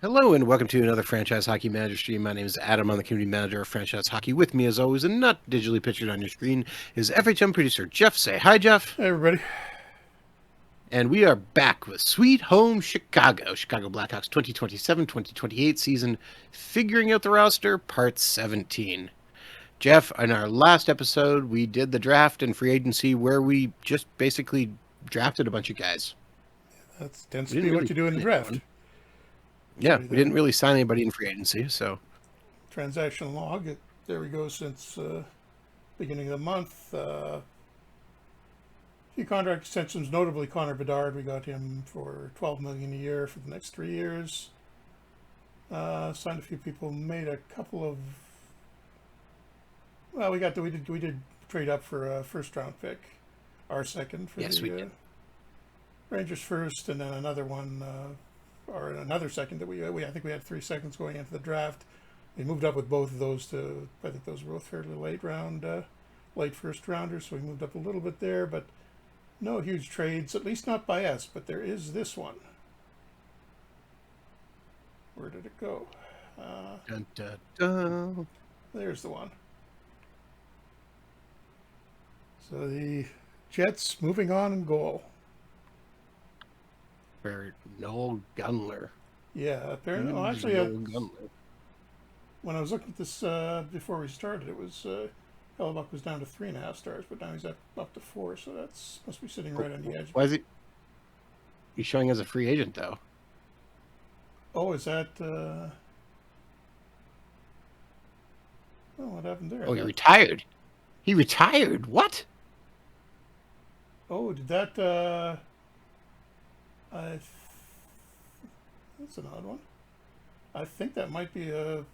Hello and welcome to another Franchise Hockey Manager stream. My name is Adam. I'm the community manager of Franchise Hockey. With me, as always, and not digitally pictured on your screen, is FHM producer Jeff. Say hi, Jeff. Hey, everybody. And we are back with Sweet Home Chicago, Chicago Blackhawks 2027-2028 season, figuring out the roster, part 17. Jeff, in our last episode, we did the draft and free agency where we just basically drafted a bunch of guys. That tends We to didn't be what really you do in the sign draft. anyone. So Yeah, we didn't really sign anybody in free agency, so transaction log, there we go since beginning of the month. Few contract extensions, notably Connor Bedard. We got him for $12 million a year for the next 3 years. Signed a few people, made a couple of. Well, we did trade up for a first round pick, our second for yes, we the did. Rangers first, and then another one. Or another second that I think we had 3 seconds going into the draft. We moved up with both of those to, I think those were both fairly late first rounders, so we moved up a little bit there, but no huge trades, at least not by us, but there is this one. Where did it go? Dun, dun, dun. There's the one. So the Jets moving on in goal. For Noel Gunler. Yeah, apparently. Well, actually, when I was looking at this before we started, it was Hellebuck was down to 3.5 stars, but now he's up to 4, so that's must be sitting right on the edge. Why is he? He's showing as a free agent, though. Oh, is that? Oh, what happened there? Oh, he retired. He retired. What? Oh, did that? That's an odd one. I think that might be a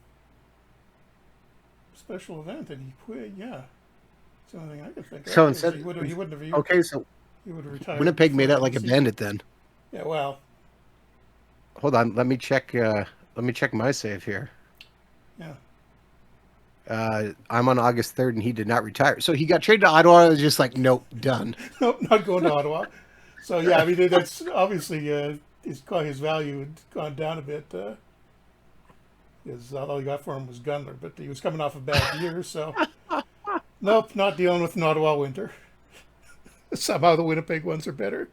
special event, and he quit. Yeah, it's the only thing I could think of. So instead, he wouldn't have. okay, so He would have retired. Winnipeg made out like a bandit then. Yeah, well. Hold on, let me check. Let me check my save here. Yeah. I'm on August 3rd, and he did not retire. So he got traded to Ottawa. I was just like, nope, done. Nope, not going to Ottawa. So yeah, I mean that's obviously his value had gone down a bit. Because all he got for him was Gunler, but he was coming off a bad year, so nope, not dealing with an Ottawa winter. Somehow the Winnipeg ones are better.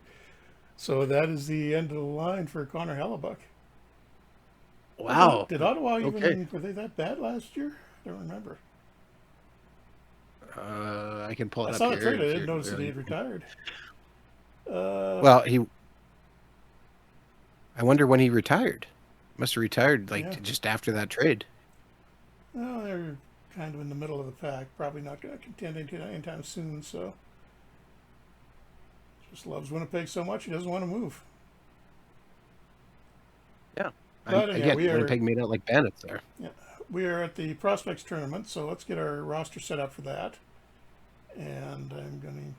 So that is the end of the line for Connor Hellebuck. Wow. Did Ottawa even were they that bad last year? I don't remember. I can pull it up I saw here. the trade. I didn't notice that he had retired. Well, I wonder when he retired. Must have retired just after that trade. Well, they're kind of in the middle of the pack. Probably not going to contend anytime soon. So, just loves Winnipeg so much he doesn't want to move. Yeah. But again, Winnipeg made out like bandits there. Yeah, we are at the prospects tournament, so let's get our roster set up for that. And I'm going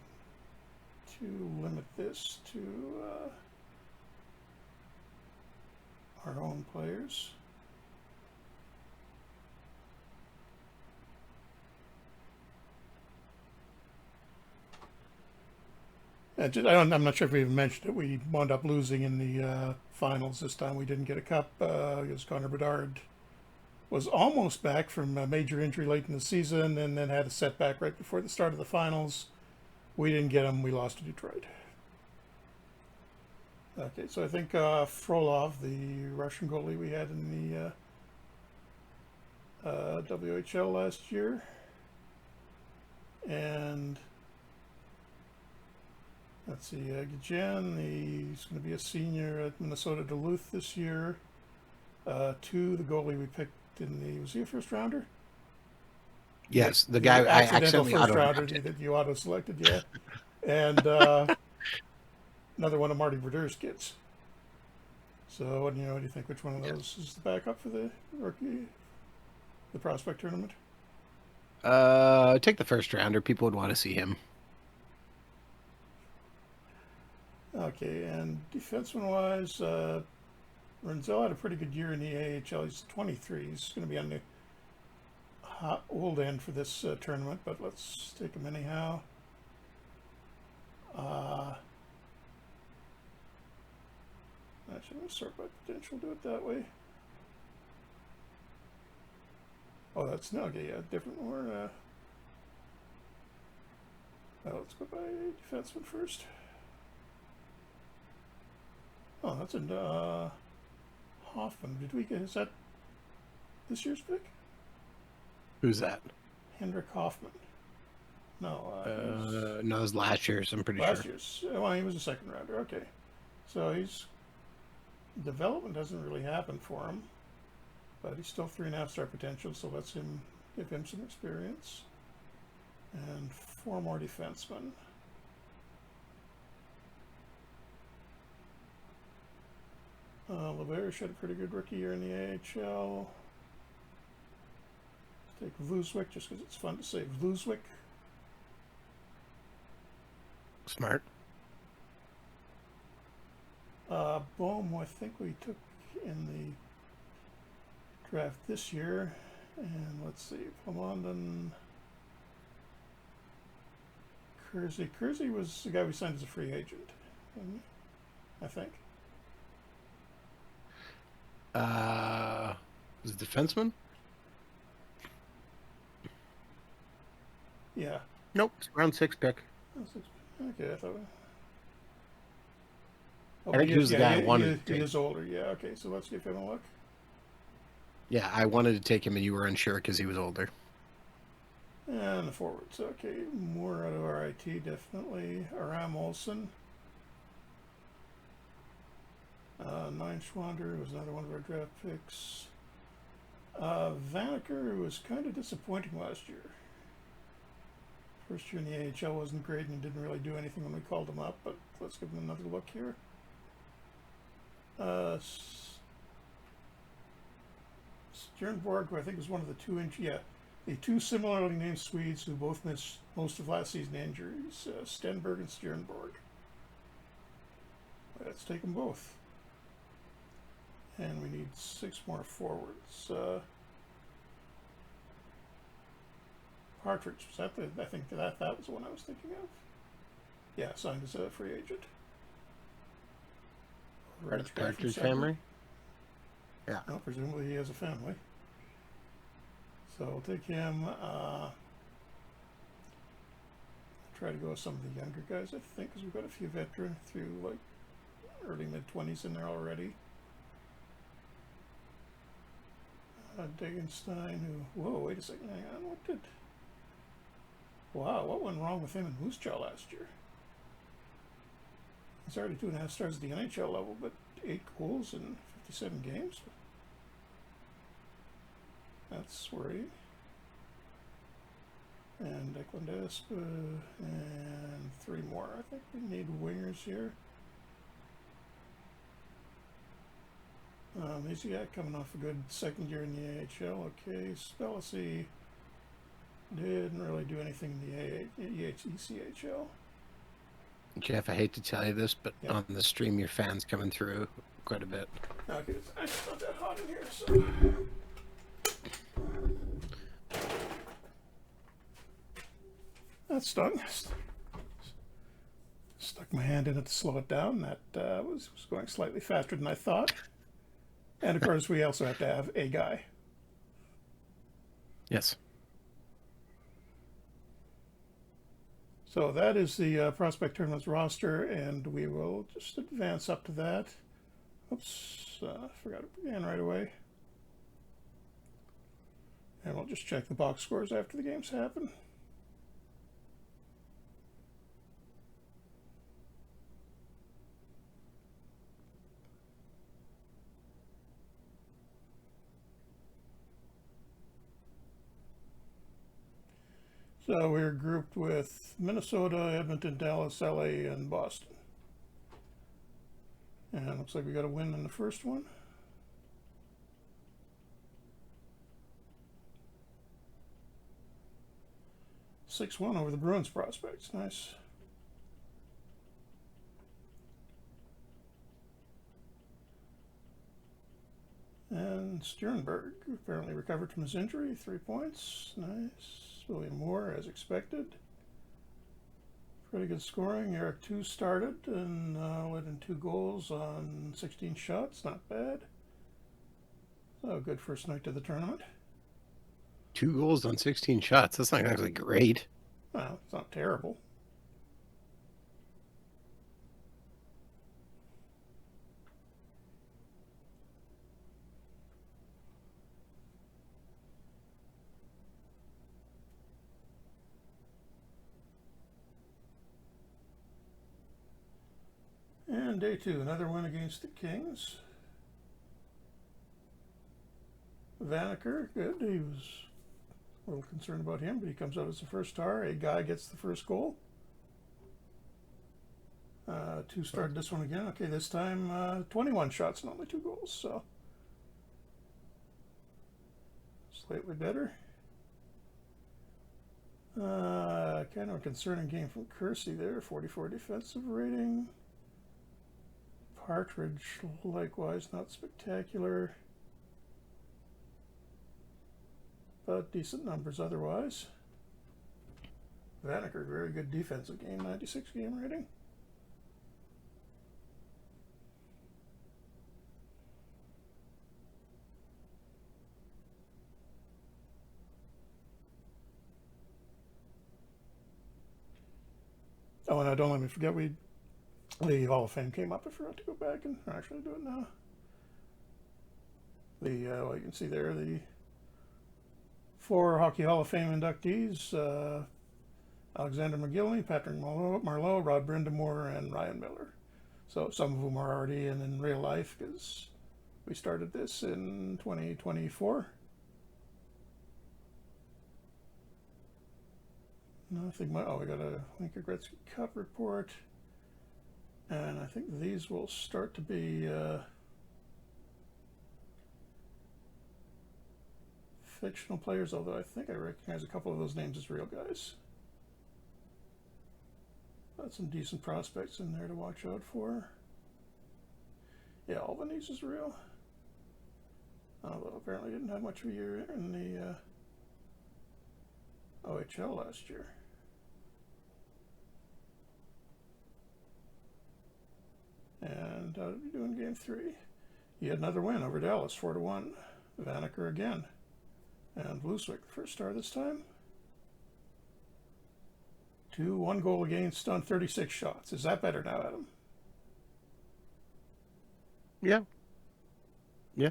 to limit this to our own players. I'm not sure if we even mentioned it. We wound up losing in the finals this time. We didn't get a cup because Connor Bedard was almost back from a major injury late in the season and then had a setback right before the start of the finals. We didn't get him. We lost to Detroit. Okay, so I think Frolov, the Russian goalie we had in the WHL last year, and let's see, Gajan, he's going to be a senior at Minnesota Duluth this year. The goalie we picked was he a first rounder? Yes, the guy I accidentally first rounder that you auto selected, yeah. And another one of Marty Brodeurs' kids. So, what do you think? Which one of those is the backup for the prospect tournament? Take the first rounder. People would want to see him. Okay, and defenseman-wise, Renzel had a pretty good year in the AHL. He's 23. He's going to be on the old end for this tournament, but let's take him anyhow. Actually, I'm going to sort by potential, do it that way. Oh, that's no, okay, yeah, different more. Let's go by defenseman first. Oh, that's a Hoffman. Did we get? Is that this year's pick? Who's that? Hendrik Hoffman. No. No, it was last year's. I'm pretty last sure. year's. Well, he was a second rounder. Okay, so he's development doesn't really happen for him, but he's still 3.5-star potential. So let's give him some experience, and 4 more defensemen. LeVerge had a pretty good rookie year in the AHL. Take Vluswick just because it's fun to say Vluswick. Smart. Bohm, I think we took in the draft this year. And let's see, Plumondon. Kersey. Kersey was the guy we signed as a free agent, I think. Was it defenseman? Yeah. Nope. It's round 6 pick. Okay, I thought. Oh, I think he was the guy I wanted to He take. is older, yeah. Okay, so let's give him a look. Yeah, I wanted to take him, and you were unsure because he was older. And the forwards. Okay, more out of RIT, definitely. Aram Olsen. 9 Schwander was another one of our draft picks. Vanaker was kind of disappointing last year. First year in the AHL wasn't great, and he didn't really do anything when we called him up, but let's give him another look here. Stjernborg, who I think was one of the the 2 similarly named Swedes who both missed most of last season injuries, Stenberg and Stjernborg. Let's take them both. And we need 6 more forwards. Partridge, was that I think that was the one I was thinking of. Yeah, signed as a free agent. Part of the Partridge family? Yeah. No, presumably he has a family. So we'll take him. Try to go with some of the younger guys, I think, because we've got a few veterans through like early mid-20s in there already. Degenstein, whoa, wait a second, hang on, what went wrong with him in Moose Jaw last year? He's already 2.5 stars at the NHL level, but 8 goals in 57 games? That's worrying. And Declan Desp, and 3 more. I think we need wingers here. Misiak coming off a good second year in the AHL. Okay, Spellacy didn't really do anything in the ECHL. Jeff, I hate to tell you this, but on the stream, your fan's coming through quite a bit. Okay, it's actually not that hot in here, so. That stung. Stuck my hand in it to slow it down. That was going slightly faster than I thought. And of course, we also have to have a guy. Yes. So that is the Prospect Tournaments roster, and we will just advance up to that. Oops, forgot it began right away. And we'll just check the box scores after the games happen. So we're grouped with Minnesota, Edmonton, Dallas, LA, and Boston. And it looks like we got a win in the first one. (6-1) over the Bruins Prospects. Nice. And Stjernberg apparently recovered from his injury. 3 points. Nice. William Moore, as expected. Pretty good scoring. Eric 2 started and led in 2 goals on 16 shots. Not bad. So good first night to the tournament. 2 goals on 16 shots. That's not exactly great. Well, it's not terrible. And day 2, another win against the Kings. Vanacker, good. He was a little concerned about him, but he comes out as the first star. A guy gets the first goal. 2 started this one again. Okay, this time 21 shots and only 2 goals, so slightly better. Kind of a concerning game from Kersey there. 44 defensive rating. Partridge, likewise, not spectacular, but decent numbers otherwise. Vanacker, very good defensive game, 96 game rating. Oh, and don't let me forget, the Hall of Fame came up. I forgot to go back and actually do it now. Well, you can see there the 4 Hockey Hall of Fame inductees: Alexander McGillney, Patrick Marleau, Rod Brindamore, and Ryan Miller. So some of whom are already in real life because we started this in 2024. Nothing much. Oh, we got a Linka Gretzky Cup report. And I think these will start to be fictional players, although I think I recognize a couple of those names as real guys. Got some decent prospects in there to watch out for. Yeah, Albanese is real. Although apparently didn't have much of a year in the OHL last year. And how did we do in game 3? He had another win over Dallas, 4-1. Vanacker again. And Bluesky, first star this time. 1 goal against on 36 shots. Is that better now, Adam? Yeah. Yeah.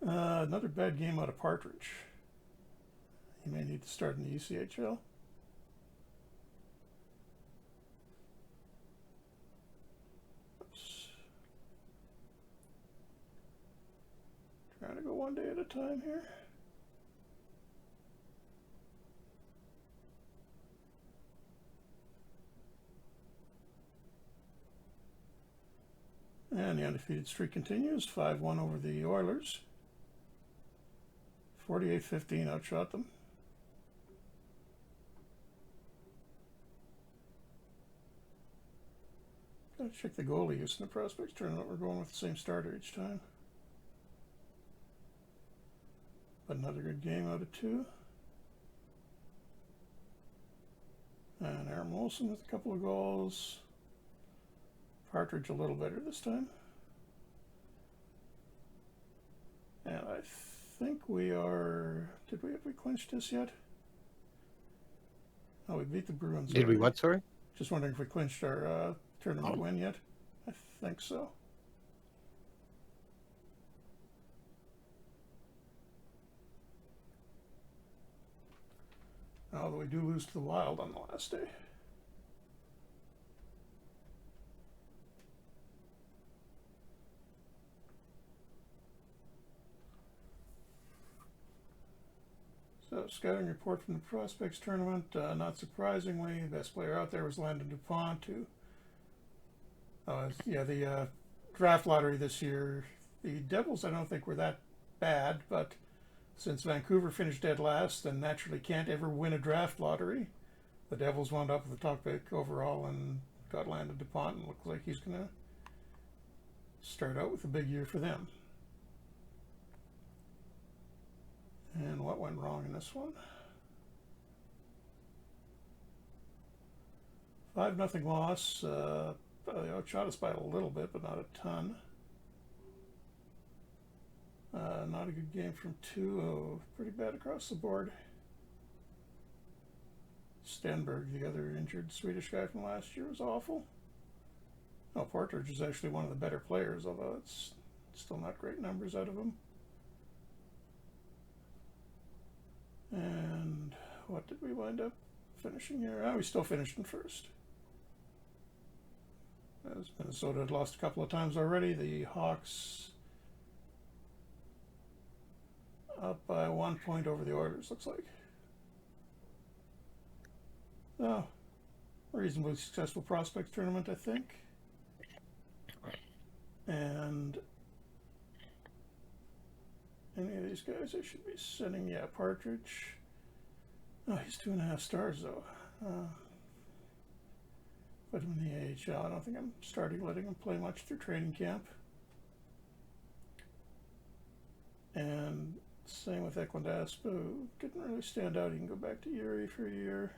Another bad game out of Partridge. He may need to start in the ECHL. Trying to go one day at a time here. And the undefeated streak continues. 5-1 over the Oilers. 48-15 outshot them. Gotta check the goalie use in the prospects tournament. We're going with the same starter each time. But another good game out of 2. And Aaron Wilson with a couple of goals. Partridge a little better this time. And I think we are... Have we clinched this yet? Oh, we beat the Bruins. Did we what, sorry? Just wondering if we clinched our tournament win yet. I think so. Although we do lose to the Wild on the last day. So, scouting report from the Prospects tournament. Not surprisingly, the best player out there was Landon DuPont, who, the draft lottery this year. The Devils, I don't think, were that bad, but since Vancouver finished dead last and naturally can't ever win a draft lottery, the Devils wound up with the top pick overall and got Landon DuPont, and looks like he's going to start out with a big year for them. And what went wrong in this one? 5-0 loss. They outshot us by a little bit, but not a ton. Not not a good game from two. Oh, pretty bad across the board. Stenberg, the other injured Swedish guy from last year, was awful. Oh, Partridge is actually one of the better players, although it's still not great numbers out of him. And what did we wind up finishing here? Oh, we still finished in first. As Minnesota had lost a couple of times already, the Hawks up by 1 point over the Oilers, looks like. Oh, reasonably successful prospects tournament, I think. And any of these guys I should be sending, yeah, Partridge. Oh, he's 2.5 stars though. Put him in the AHL. I don't think I'm letting him play much through training camp. And same with Eklund Aspa, who didn't really stand out. You can go back to Yuri for a year.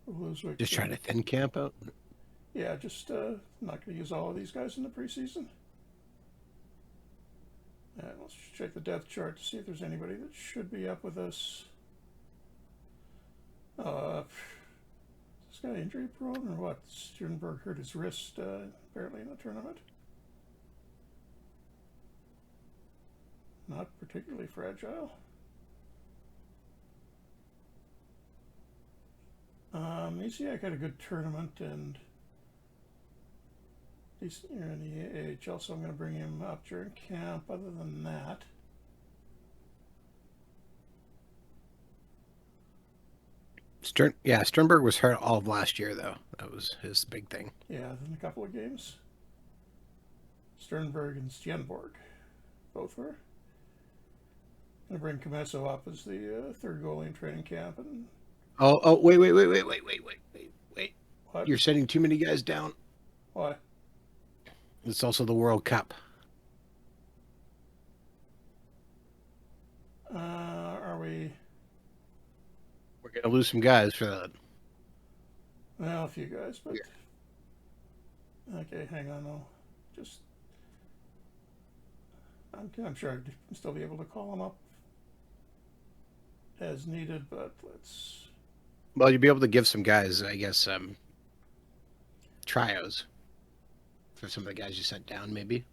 Bluesky, Just trying to thin camp out. Yeah, just not going to use all of these guys in the preseason. And let's check the depth chart to see if there's anybody that should be up with us. Is this guy injury prone or what? Sternberg hurt his wrist apparently in the tournament. Not particularly fragile. Isiak had a good tournament and decent year in the AHL, so I'm going to bring him up during camp. Other than that, Sternberg was hurt all of last year, though. That was his big thing. yeah, then a couple of games. Sternberg and Stjenborg both were. I'm going to bring Comesso up as the third goalie in training camp. And wait. what? You're sending too many guys down. Why? It's also the World Cup. Are we? We're going to lose some guys for that. Well, a few guys, but okay, hang on. I'm sure I'd still be able to call them up as needed, but let's. Well, you'll be able to give some guys, I guess, trios for some of the guys you sent down, maybe.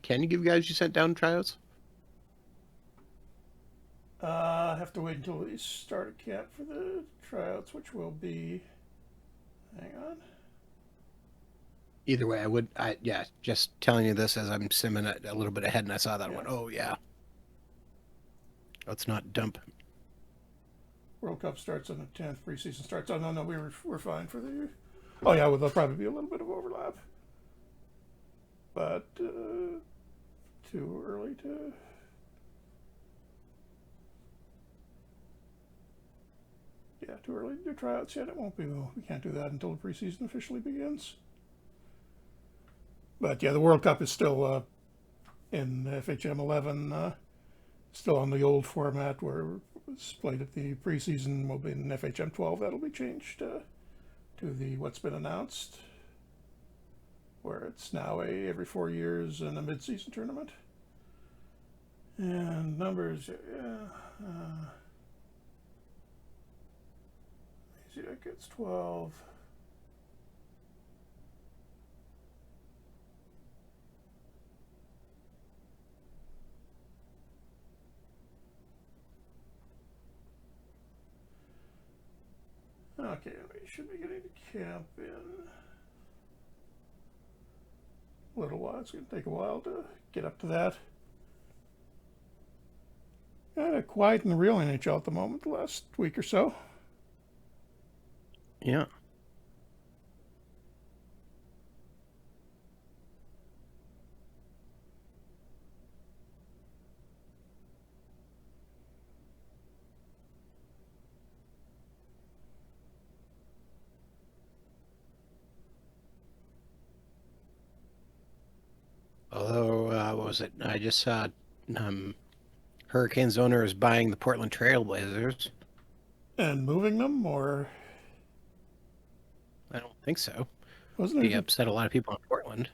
Can you give guys you sent down trios? I have to wait until we start a camp for the tryouts, which will be. Hang on. Either way, just telling you this as I'm simming it a little bit ahead, and I saw that and went, oh, yeah. Let's not dump. World Cup starts on the 10th. Preseason starts. Oh, no, we're fine for the. Oh, yeah, well, there'll probably be a little bit of overlap. But too early to. Yeah, too early to do tryouts yet. It won't be. We can't do that until the preseason officially begins. But yeah, the World Cup is still in FHM 11, still on the old format where it's played at the preseason. Will be in FHM 12. That'll be changed to the what's been announced, where it's now every 4 years in a mid-season tournament. And numbers, that gets 12. Okay, we should be getting to camp in a little while. It's going to take a while to get up to that. Kind of quiet in the real NHL at the moment, the last week or so. Yeah. Although, what was it? I just saw Hurricanes owner is buying the Portland Trailblazers. And moving them, or? I don't think so. Wasn't He there? upset a lot of people in Portland.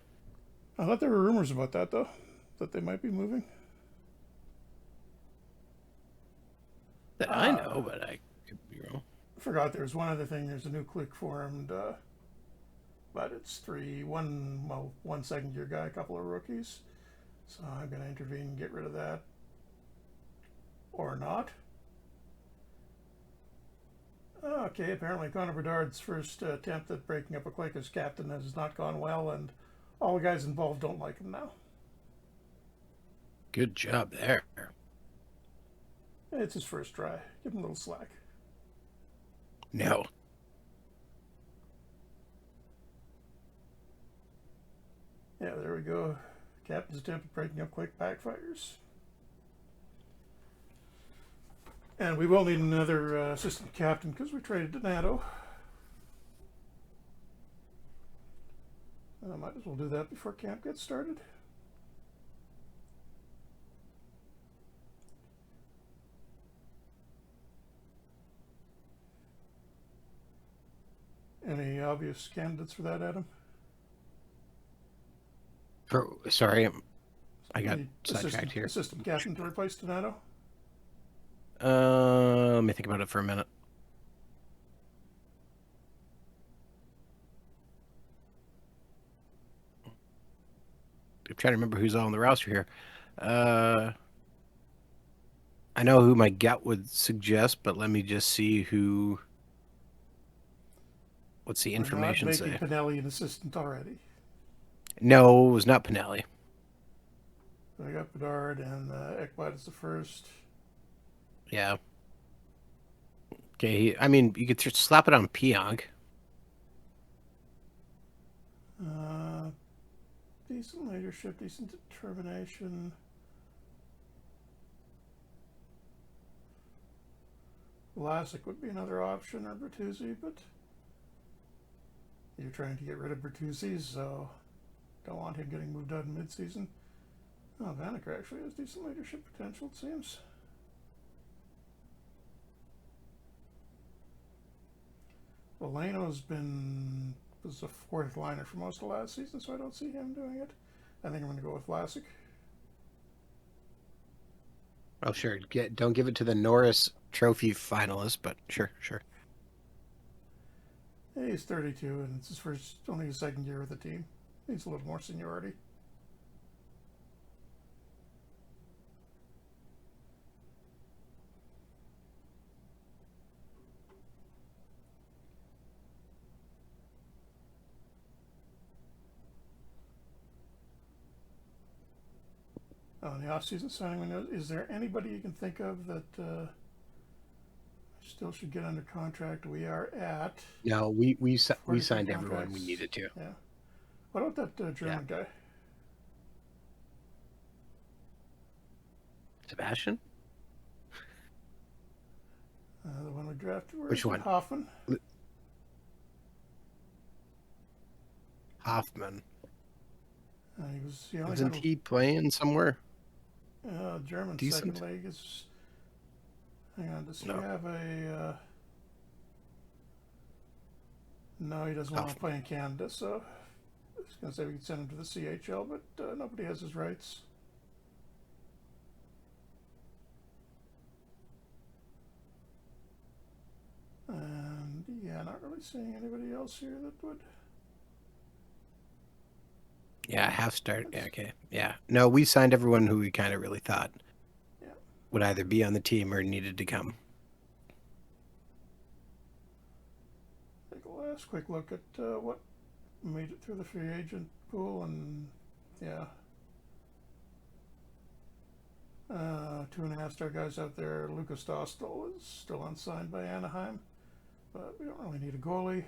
I thought there were rumors about that though, that they might be moving. That I know, but I could be wrong. I forgot there was one other thing. There's a new clique formed, but it's one second year guy, a couple of rookies. So I'm going to intervene and get rid of that, or not. Okay, apparently Connor Bedard's first attempt at breaking up a clique as captain has not gone well, and all the guys involved don't like him now. Good job there. It's his first try. Give him a little slack. No. Yeah, there we go. Captain's attempt at breaking up clique backfires. And we will need another assistant captain because we traded Donato. I might as well do that before camp gets started. Any obvious candidates for that, Adam? Sorry, I got sidetracked here. Assistant captain to replace Donato? Let me think about it for a minute. I'm trying to remember who's all on the roster here. I know who my gut would suggest, but let me just see who. What's the information We're say? not making Pinelli an assistant already. No, it was not Pinelli. I got Bedard and Ekblad is the first. Yeah. Okay, I mean, you could just slap it on Pionk. Decent leadership, decent determination. Vlasic would be another option, or Bertuzzi, but you're trying to get rid of Bertuzzi, so don't want him getting moved out in mid-season. Oh, Vanek actually has decent leadership potential, it seems. Well, Leno's was a fourth liner for most of last season, so I don't see him doing it. I think I'm going to go with Vlasic. Oh, sure. Don't give it to the Norris Trophy finalist, but sure. Yeah, he's 32, and it's only his second year with the team. Needs a little more seniority. On the off-season signing window, is there anybody you can think of that still should get under contract? We are at. No, we signed contracts. everyone we needed to. Yeah. What about that German guy? Sebastian? The one we drafted. Which one? Hoffman. Hoffman. Isn't he playing somewhere? German decent? second league is. Hang on, does he have a? No, he doesn't want to play in Canada, so I was going to say we could send him to the CHL, but nobody has his rights. And yeah, not really seeing anybody else here that would. Yeah, half start. Yeah, okay. Yeah. No, we signed everyone who we kind of really thought would either be on the team or needed to come. Take a last quick look at what made it through the free agent pool, and yeah. 2.5-star guys out there. Lucas Dostal is still unsigned by Anaheim, but we don't really need a goalie.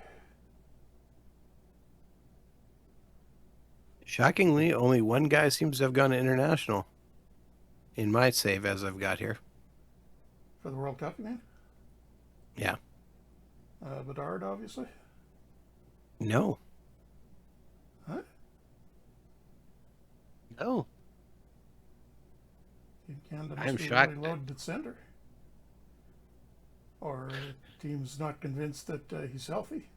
Shockingly, only one guy seems to have gone international in my save as I've got here. For the World Cup, you mean? Yeah. Bedard, obviously. No. Huh? No. Canada I'm must be shocked. really loaded at center. Or the team's not convinced that he's healthy.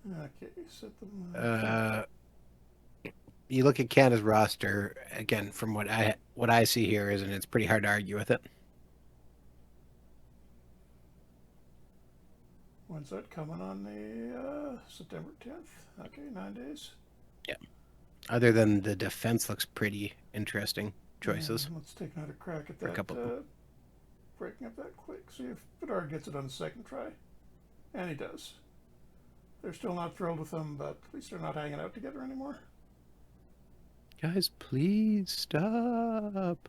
Okay, set them. You look at Canada's roster again. From what I see here, isn't it's pretty hard to argue with it. When's that coming on the September 10th? Okay, 9 days. Yeah. Other than the defense looks pretty interesting choices. Let's take another crack at For a that. couple of them. Breaking up that quick. See if Bedard gets it on the second try. And he does. They're still not thrilled with him, but at least they're not hanging out together anymore. Guys, please stop.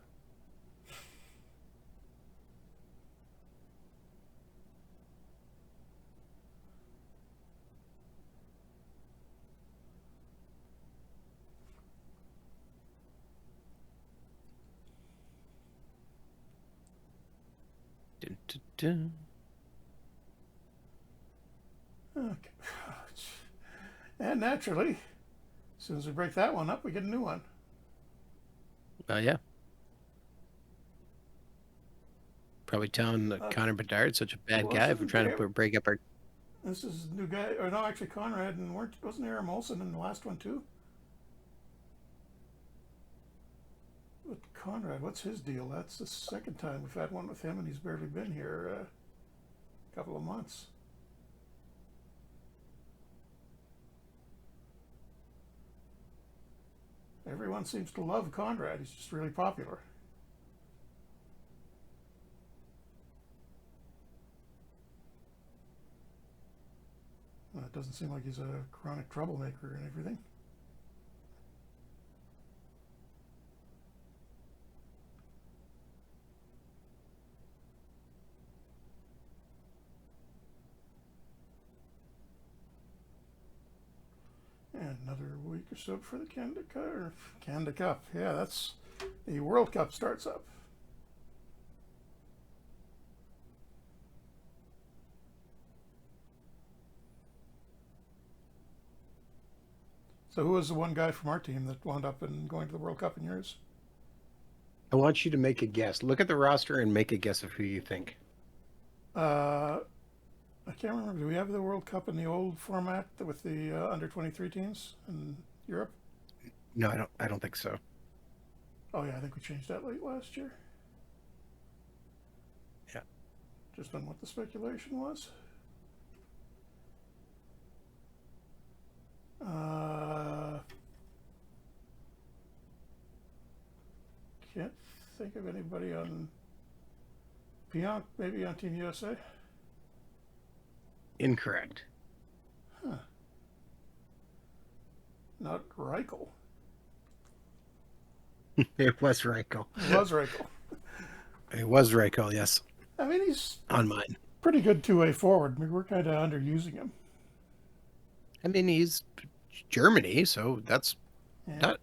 Dun, dun, dun. Okay. And naturally, as soon as we break that one up, we get a new one. Yeah. Probably telling Connor Bedard's such a bad guy for trying to break up our. This is a new guy, or no, actually Conrad, and wasn't Aaron Molson in the last one too? But Conrad, what's his deal? That's the second time we've had one with him, and he's barely been here a couple of months. Everyone seems to love Conrad. He's just really popular. It doesn't seem like he's a chronic troublemaker and everything. And another week or so for the Canada Cup. Yeah, that's the World Cup starts up. So who was the one guy from our team that wound up in going to the World Cup in yours? I want you to make a guess. Look at the roster and make a guess of who you think. I can't remember. Do we have the World Cup in the old format with the under 23 teams in Europe? No, I don't think so. Oh yeah, I think we changed that late last year. Yeah. Just on what the speculation was. Can't think of anybody on Pionk, maybe on Team USA. Incorrect. Huh. Not Reichel. It was Reichel. It was Reichel. It was Reichel, yes. I mean, he's on mine. Pretty good two-way forward. I mean, we're kind of underusing him. I mean, he's Germany, so that's not.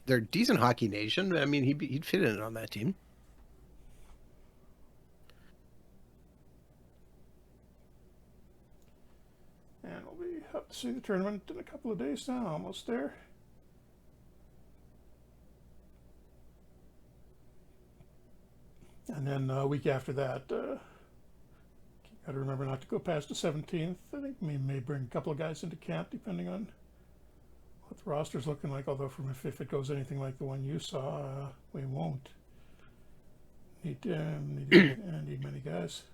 They're a decent hockey nation. I mean, he'd fit in on that team. And we'll be up to see the tournament in a couple of days now. Almost there. And then a week after that, got to remember not to go past the 17th. I think we may bring a couple of guys into camp, depending on what the roster's looking like. Although, if it goes anything like the one you saw, we won't need many guys.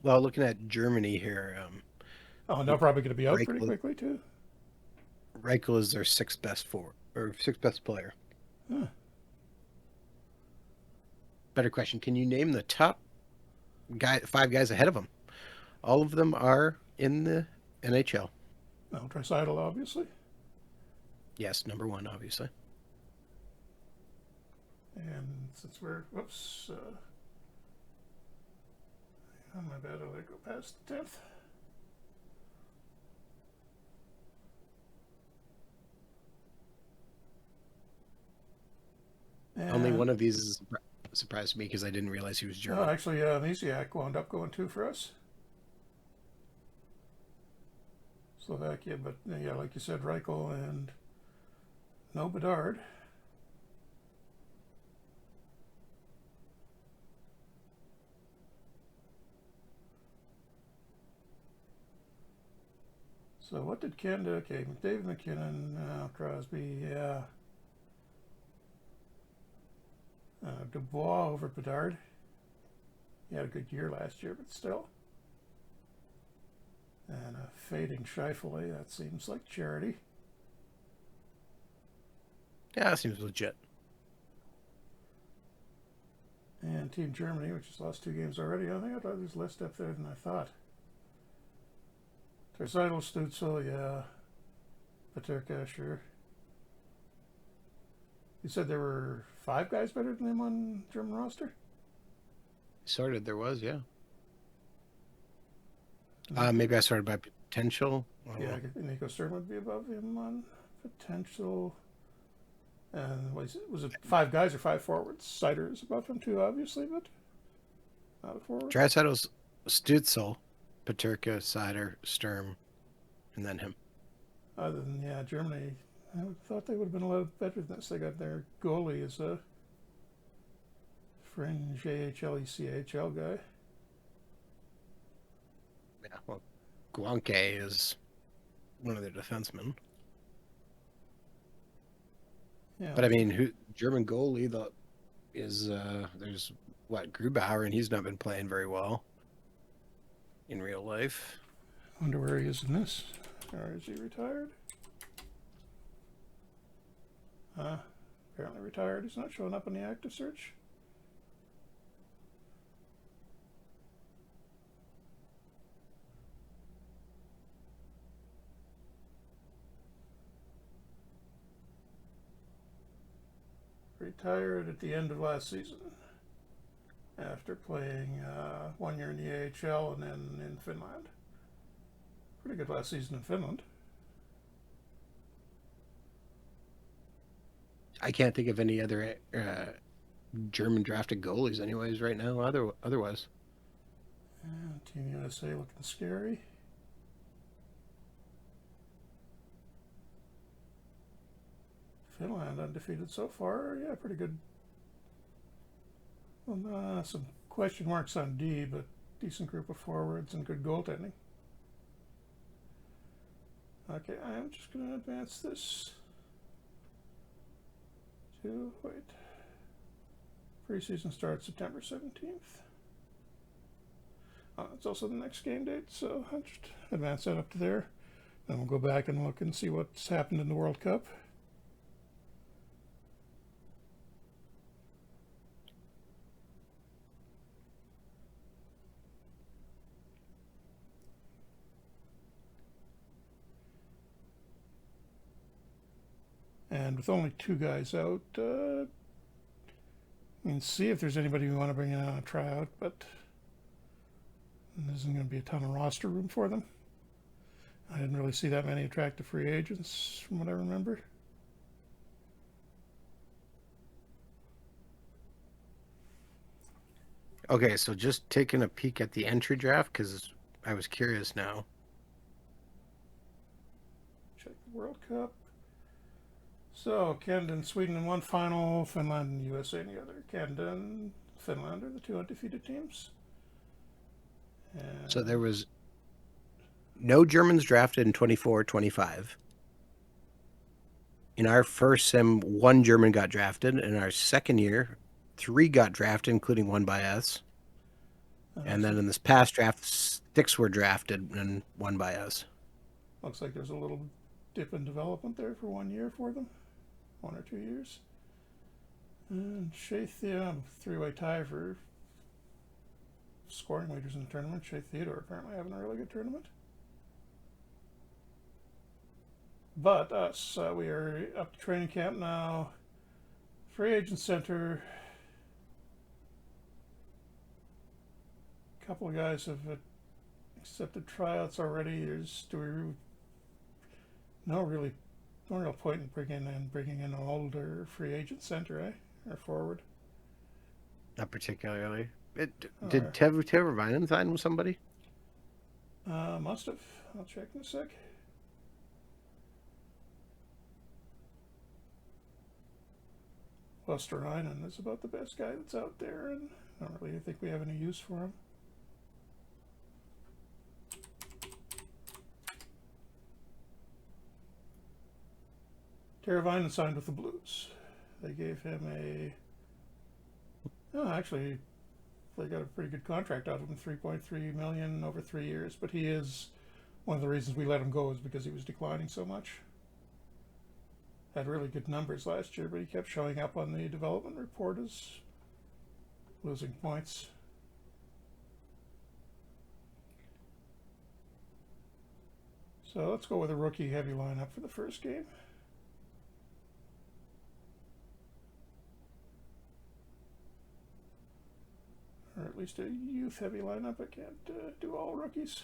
Well, looking at Germany here. They're probably going to be out pretty quickly too. Reichel is their sixth best player. Huh. Better question: can you name the top five guys ahead of him? All of them are in the NHL. Well, Draisaitl, obviously. Yes, number one, obviously. And since we're, my bad, I let it go past the 10th. And only one of these is surprised me because I didn't realize he was German. Oh, actually, Misiak wound up going two for us. Slovakia, but yeah, like you said, Reichel and no Bedard. So what did Ken do? Okay, David McKinnon, Crosby, yeah. Dubois over Bedard. He had a good year last year, but still. And a fading Scheifele, that seems like charity. Yeah, that seems legit. And Team Germany, which has lost 2 games already. I think there's less depth there than I thought. Draisaitl, Stützle, yeah. Paterka, sure. You said there were 5 guys better than him on German roster? Sorted, there was, yeah. Maybe I started by potential. Yeah, Nico Sturm would be above him on potential. And was it 5 guys or 5 forwards? Sider is above him too, obviously, but not a forward. Draisaitl's Stützle, Paterka, Sider, Sturm, and then him. Other than, yeah, Germany, I thought they would have been a lot better than this. They got their goalie as a fringe AHL, ECHL guy. Yeah, well, Guanke is one of their defensemen. Yeah, but I mean, German goalie is there's Grubauer, and he's not been playing very well in real life. I wonder where he is in this. Or is he retired? Apparently retired. He's not showing up in the active search. Retired at the end of last season after playing 1 year in the AHL and then in Finland. Pretty good last season in Finland. I can't think of any other German drafted goalies, anyways, right now. Otherwise, and Team USA looking scary. Finland undefeated so far. Yeah, pretty good. Well, some question marks on D, but decent group of forwards and good goaltending. Okay, I'm just going to advance this to, preseason starts September 17th. It's also the next game date, so I'll just advance that up to there. Then we'll go back and look and see what's happened in the World Cup. And with only 2 guys out, I mean, see if there's anybody we want to bring in on a tryout, but there isn't going to be a ton of roster room for them. I didn't really see that many attractive free agents from what I remember. okay. So just taking a peek at the entry draft because I was curious now. Check the World Cup. So, Canada and Sweden in one final, Finland and USA in the other. Canada and Finland are the 2 undefeated teams. And So there was no Germans drafted in 24-25. In our first sim, 1 German got drafted. In our second year, 3 got drafted, including 1 by us. And then in this past draft, 6 were drafted and 1 by us. Looks like there's a little dip in development there for 1 year for them. 1 or 2 years. And Shea Theodore, 3-way tie for scoring leaders in the tournament. Shea Theodore apparently having a really good tournament. But us, we are up to training camp now. Free agent center. A couple of guys have accepted tryouts already. No real point in bringing in an older free agent center, or forward. Not particularly. Did Teravainen sign with somebody? Must have. I'll check in a sec. Westerainen is about the best guy that's out there, and I don't really think we have any use for him. Teravainen signed with the Blues. They gave him a... Oh, actually, they got a pretty good contract out of him, $3.3 million over 3 years. But he is... One of the reasons we let him go is because he was declining so much. Had really good numbers last year, but he kept showing up on the development report as losing points. So let's go with a rookie heavy lineup for the first game. Or at least a youth heavy lineup. I can't do all rookies.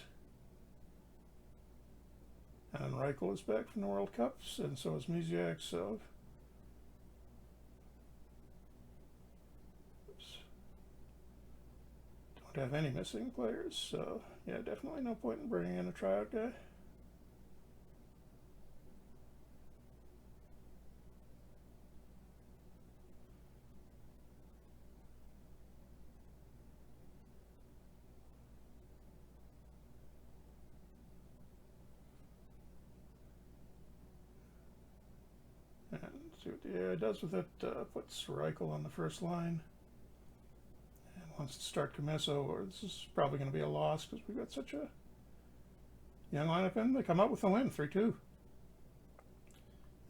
And Reichel is back from the World Cups, and so is Misiak, so... Oops. Don't have any missing players, so yeah, definitely no point in bringing in a tryout guy. And see what the AI does with it. Puts Reichel on the first line. And wants to start Comesso, or this is probably going to be a loss because we've got such a young lineup in. They come out with a win, 3-2.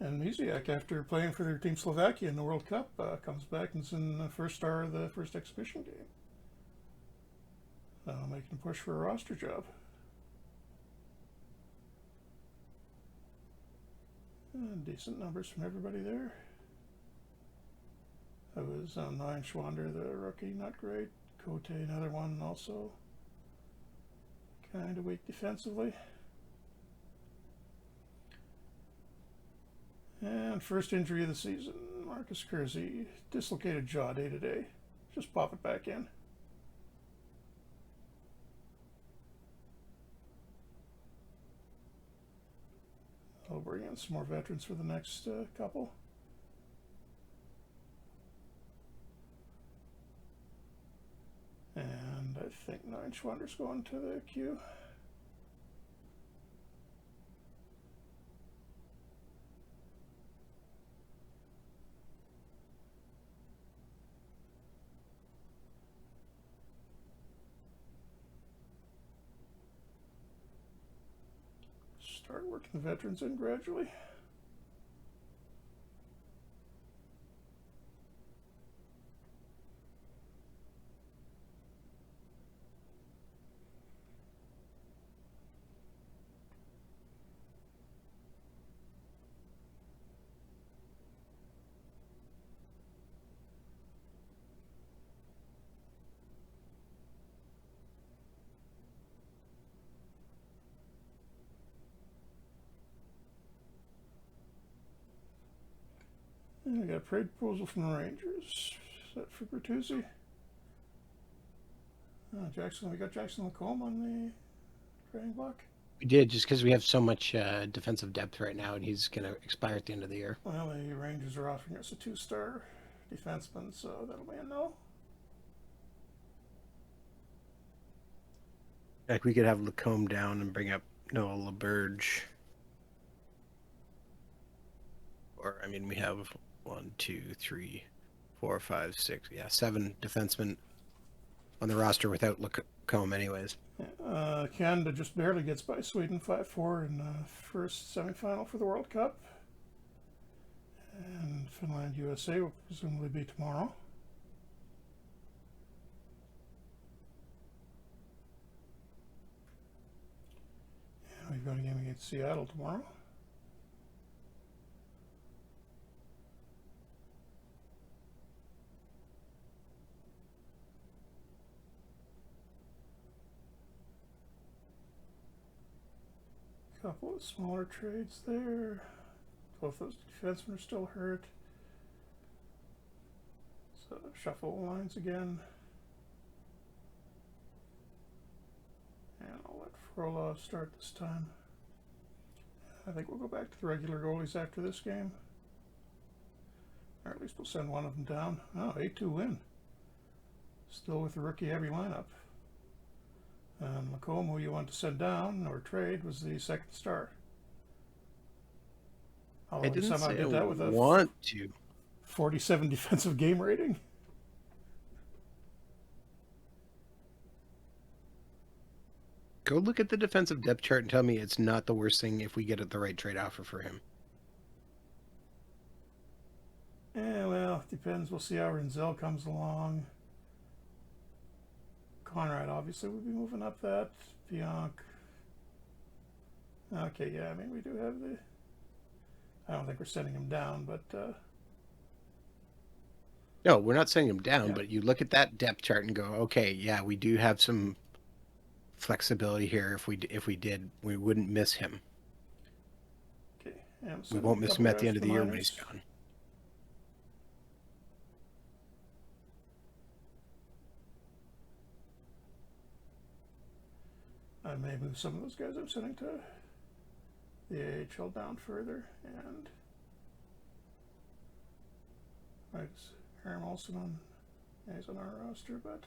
And Misiak, after playing for their team Slovakia in the World Cup, comes back and is in the first star of the first exhibition game. Making a push for a roster job. Decent numbers from everybody there. That was Nine Schwander, the rookie, not great. Cote, another one, also kind of weak defensively. And first injury of the season, Marcus Kersey, dislocated jaw day to day. Just pop it back in. I'll bring in some more veterans for the next couple. And I think Nine Schwander's going to the queue. Start working the veterans in gradually. And we got a trade proposal from the Rangers. Is that for Bertuzzi? Jackson, we got Jackson Lacombe on the trading block. We did, just because we have so much defensive depth right now, and he's going to expire at the end of the year. Well, the Rangers are offering us a 2-star defenseman, so that'll be a no. Like, we could have Lacombe down and bring up Noah LaBerge. Or, I mean, we have 1, 2, 3, 4, 5, 6, 7 defensemen on the roster without Lacombe anyways. Canada just barely gets by Sweden 5-4 in the first semifinal for the World Cup. And Finland, USA will presumably be tomorrow. And we've got a game against Seattle tomorrow. Couple of smaller trades there. Both those defensemen are still hurt. So shuffle lines again. And I'll let Frolov start this time. I think we'll go back to the regular goalies after this game. Or at least we'll send one of them down. Oh, 8-2 win. Still with the rookie heavy lineup. And Lacombe, who you want to send down or trade, was the second star. I Although he didn't somehow say I did that with a want to. 47 defensive game rating. Go look at the defensive depth chart and tell me it's not the worst thing if we get the right trade offer for him. Yeah, well, it depends. We'll see how Renzel comes along. Conrad obviously would be moving up that. Pionk. Okay, yeah, I mean, we do have the... I don't think we're sending him down, but... No, we're not sending him down, Yeah. but you look at that depth chart and go, okay, yeah, we do have some flexibility here. If we did, we wouldn't miss him. Okay, and We won't miss him at the end of the year when he's gone. I may move some of those guys I'm sending to the AHL down further, and right, Harry Olsen on, yeah, he's on our roster, but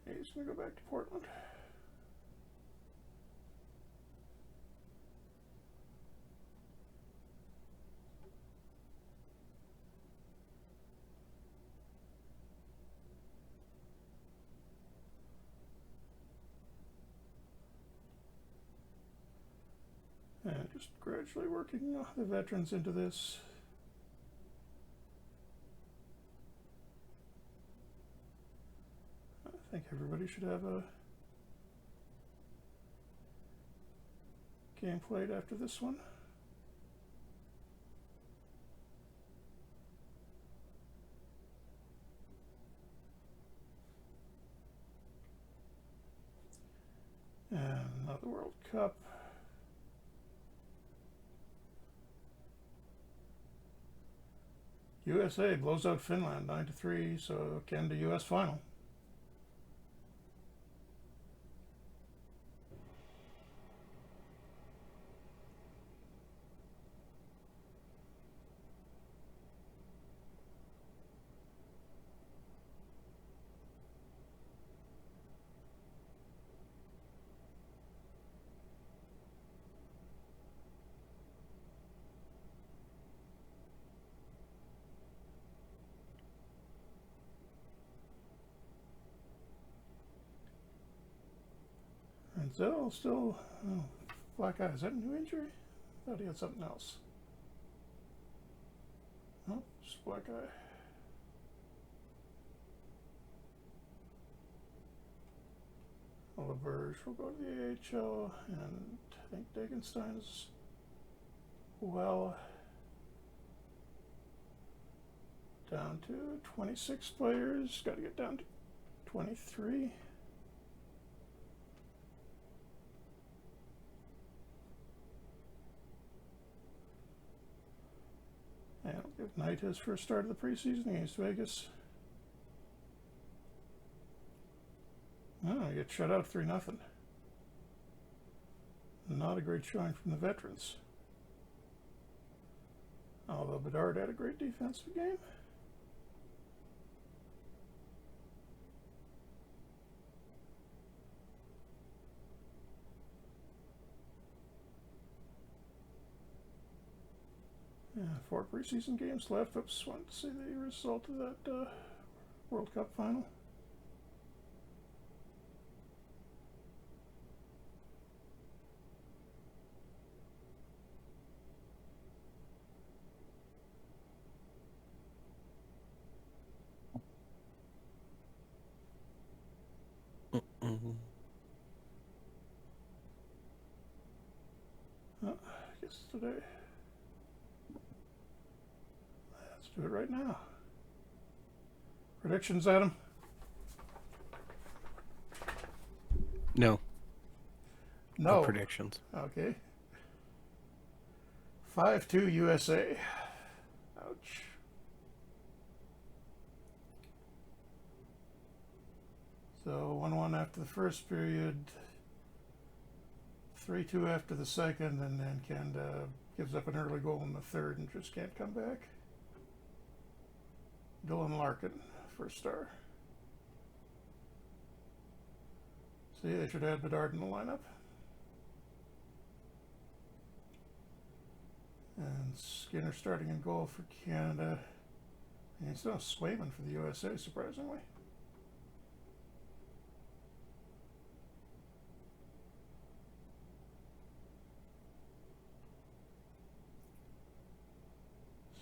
he's gonna go back to Portland. And just gradually working the veterans into this. I think everybody should have a game played after this one. And another World Cup. USA blows out Finland 9-3, so Canada US final. And so still, oh, black eye. Is that a new injury? I thought he had something else. No, just black eye. LaBerge will go to the AHL, and I think Degenstein is well down to 26 players. Got to get down to 23. And I'll give Knight his first start of the preseason against Vegas. Oh, he gets shut out 3-0. Not a great showing from the veterans. Although Bedard had a great defensive game. Yeah, 4 preseason games left. Oops, wanted to see the result of that World Cup final. I guess today. Let's do it right now. Predictions, Adam? No. No. No predictions. Okay. 5-2 USA. Ouch. So 1-1 after the first period, 3-2 after the second, and then Canada gives up an early goal in the third and just can't come back. Dylan Larkin, first star. See, they should add Bedard in the lineup. And Skinner starting in goal for Canada. And it's no Swayman for the USA, surprisingly.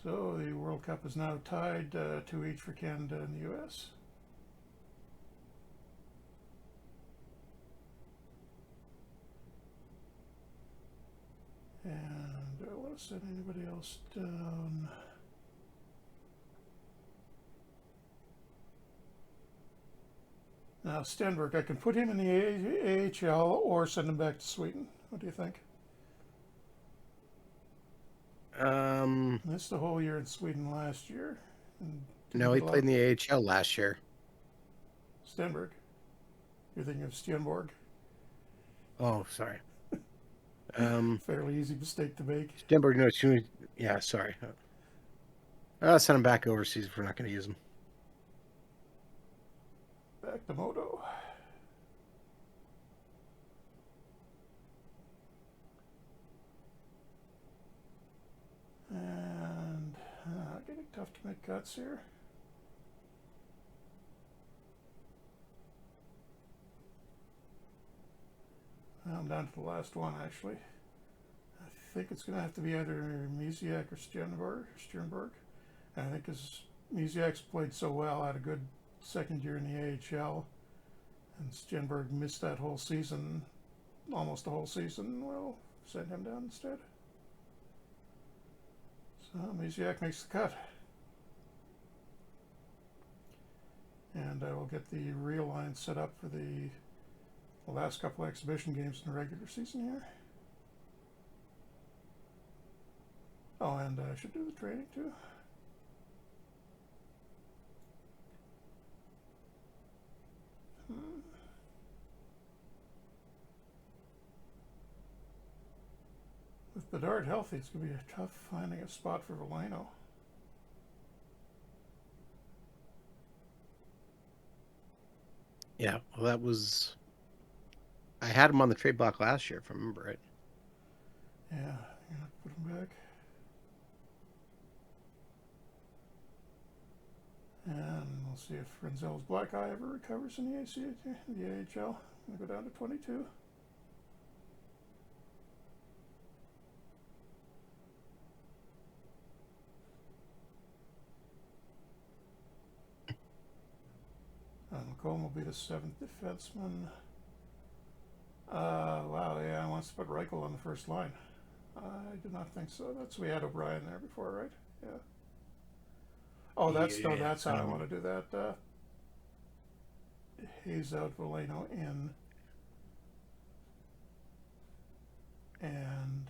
So the World Cup is now tied 2 each for Canada and the US. And do I want to send anybody else down? Now Stenberg, I can put him in the AHL or send him back to Sweden. What do you think? Missed the whole year in Sweden last year. No, he played in the AHL last year. Stenberg. You're thinking of Stenborg. Oh, sorry. Fairly easy mistake to make. Stenberg, no, yeah, sorry. I'll send him back overseas if we're not going to use him. Back to Moto. And getting tough to make cuts here. I'm down to the last one, actually. I think it's going to have to be either Misiak or Sternberg. And I think because Misiak's played so well, had a good second year in the AHL, and Sternberg missed that whole season, almost the whole season, we'll send him down instead. So Misiak makes the cut. And I will get the real line set up for the last couple of exhibition games in the regular season here. Oh, and I should do the training too. With Bedard healthy, it's going to be tough finding a spot for Veleno. Yeah, well, that was... I had him on the trade block last year, if I remember right. Yeah, you're going to put him back. And we'll see if Renzel's black eye ever recovers in the AHL. I'm going to go down to 22. McComb will be the 7th defenseman. Wow, yeah, I wants to put Reichel on the first line. I did not think so. We had O'Brien there before, right? Yeah. Oh, that's how I want to do that. Hayes out, Veleno in, and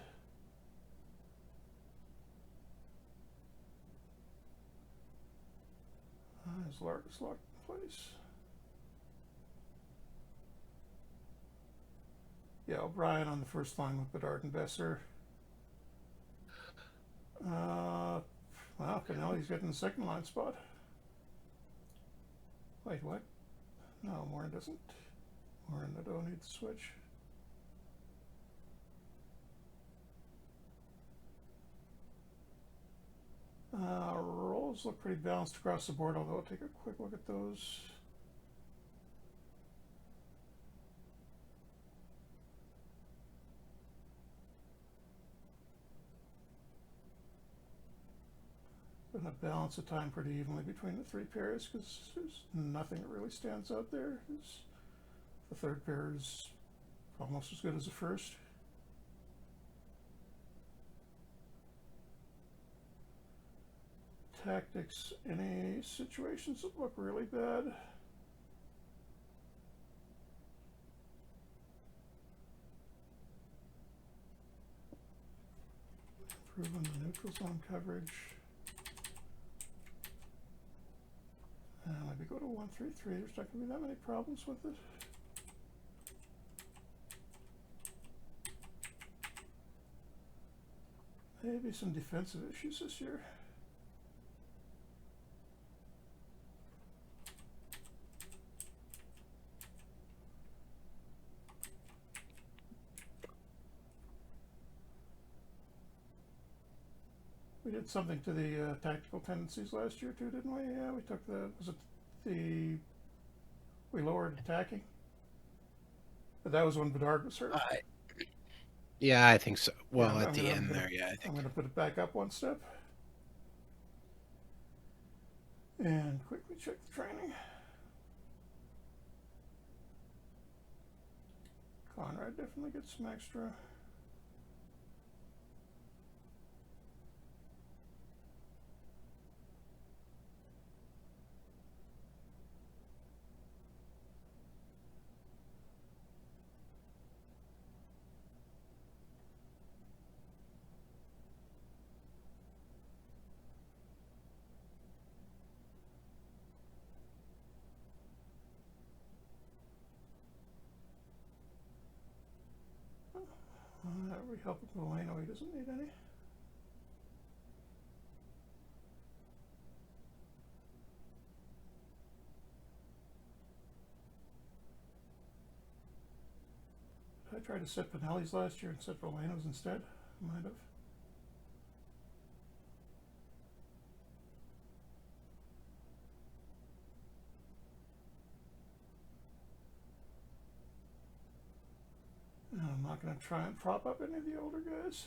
his Lark's locked in place. Yeah, O'Brien on the first line with Bedard and Besser. Well, Canelli's getting the second line spot. Wait, what? No, Morin doesn't. Morin, I don't need to switch. Rolls look pretty balanced across the board, although I'll take a quick look at those. Going to balance the time pretty evenly between the three pairs because there's nothing that really stands out there. The third pair is almost as good as the first. Tactics, any situations that look really bad? Improving the neutral zone coverage. Maybe go to 1-3-3. There's not going to be that many problems with it. Maybe some defensive issues this year. We did something to the tactical tendencies last year too, didn't we? Yeah, we took we lowered attacking? But that was when Bedard was hurt. Yeah, I think so. Well, Yeah, at the end there, yeah, I I'm think. going to put it back up one step. And quickly check the training. Conrad definitely gets some extra. Are we helping Milano? He doesn't need any. I tried to set Pinelli's last year and set Milano's instead. Might have. No, I'm not going to try and prop up any of the older guys.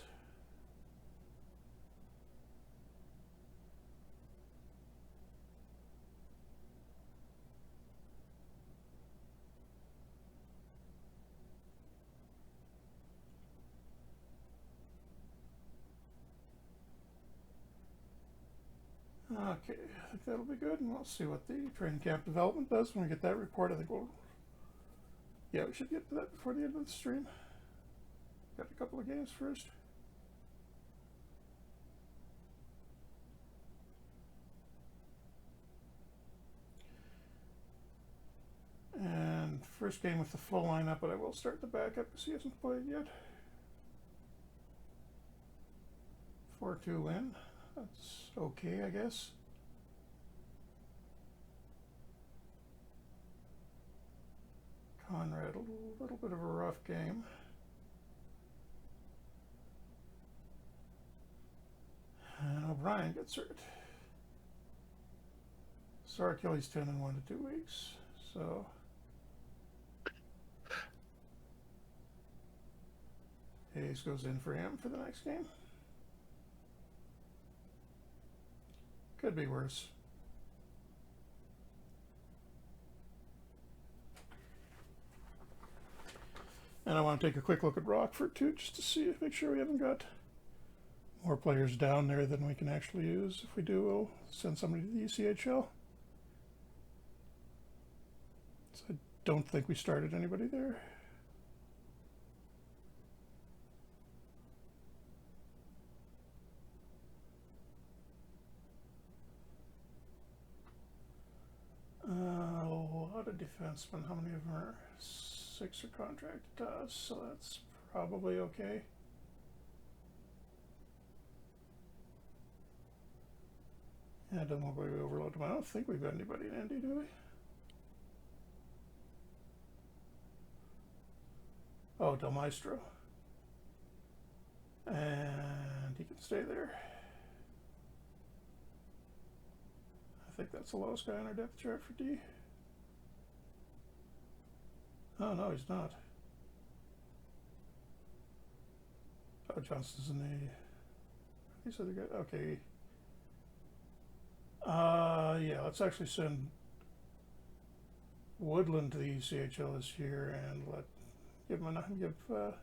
Okay, I think that'll be good, and we'll see what the training camp development does when we get that report. I think we should get to that before the end of the stream. Got a couple of games first. And first game with the full lineup, but I will start the backup because he hasn't played yet. 4-2 win. That's okay, I guess. Conrad, a little bit of a rough game. And O'Brien gets hurt. Sarkelly's 10 in 1 to 2 weeks. So Hayes goes in for him for the next game. Could be worse. And I want to take a quick look at Rockford too, just to see, make sure we haven't got more players down there than we can actually use. If we do, we'll send somebody to the ECHL. So I don't think we started anybody there. A lot of defensemen. How many of them are 6 are contracted to us? So that's probably okay. Yeah, it doesn't look like we overload them. I don't think we've got anybody in Indy, do we? Oh, Del Maestro. And he can stay there. I think that's the lowest guy on our depth chart for D. Oh, no, he's not. Oh, Johnson's in the... These other guys... Okay. Yeah, let's actually send Woodland to the ECHL this year and give